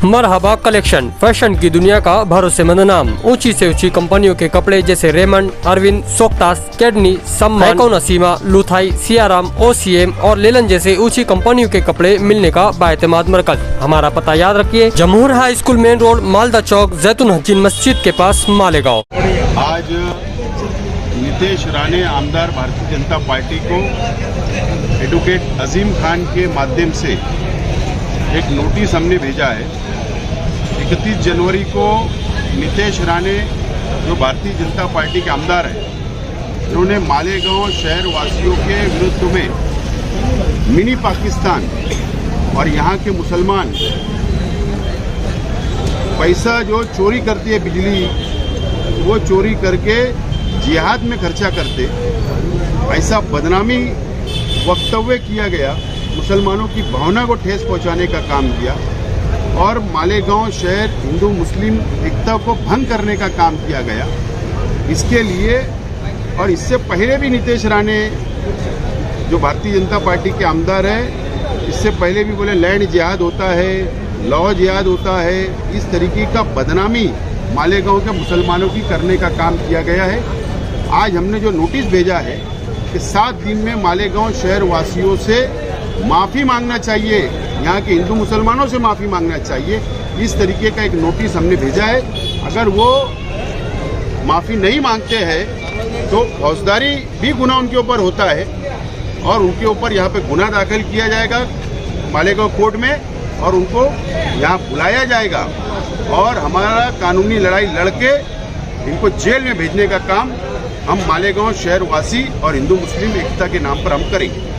मरहबा collection, fashion की दुनिया का भरोसेमंद नाम। ऊंची से ऊंची कंपनियों के कपड़े जैसे रेमंड, अरविंद, सोक्टास, कैडनी, सम्मान, नसीमा, लुथाई, सियाराम, ओसीएम और लेलन जैसे ऊंची कंपनियों के कपड़े मिलने का बाएतमाद मरकज। हमारा पता याद रखिए, Jamhoor high school main road, Malda chowk, Zaitoon Hazeen मस्जिद के पास, मालेगांव। आज नितेश राणे आमदार भारतीय जनता पार्टी को एडवोकेट अजीम खान के माध्यम से एक नोटिस हमने भेजा है। 31 जनवरी को नितेश राणे जो भारतीय जनता पार्टी के आमदार हैं, उन्होंने मालेगांव शहर वासियों के विरुद्ध में मिनी पाकिस्तान और यहाँ के मुसलमान पैसा जो चोरी करती है, बिजली वो चोरी करके जिहाद में खर्चा करते, ऐसा बदनामी वक्तव्य किया गया, मुसलमानों की भावना को ठेस पहुंचाने का काम किया और मालेगांव शहर हिंदू मुस्लिम एकता को भंग करने का काम किया गया। इसके लिए और इससे पहले भी नितेश राणे जो भारतीय जनता पार्टी के आमदार है, इससे पहले भी बोले लैंड जिहाद होता है, लॉ जिहाद होता है, इस तरीके का बदनामी मालेगांव के मुसलमानों की करने का काम किया गया है। आज हमने जो नोटिस भेजा है कि 7 दिन में मालेगांव शहर वासियों से माफ़ी मांगना चाहिए, यहाँ के हिंदू मुसलमानों से माफ़ी मांगना चाहिए, इस तरीके का एक नोटिस हमने भेजा है। अगर वो माफ़ी नहीं मांगते हैं तो फौजदारी भी गुनाह उनके ऊपर होता है और उनके ऊपर यहाँ पे गुनाह दाखिल किया जाएगा मालेगांव कोर्ट में और उनको यहाँ बुलाया जाएगा और हमारा कानूनी लड़ाई लड़के इनको जेल में भेजने का काम हम मालेगांव शहर वासी और हिंदू मुस्लिम एकता के नाम पर हम करेंगे।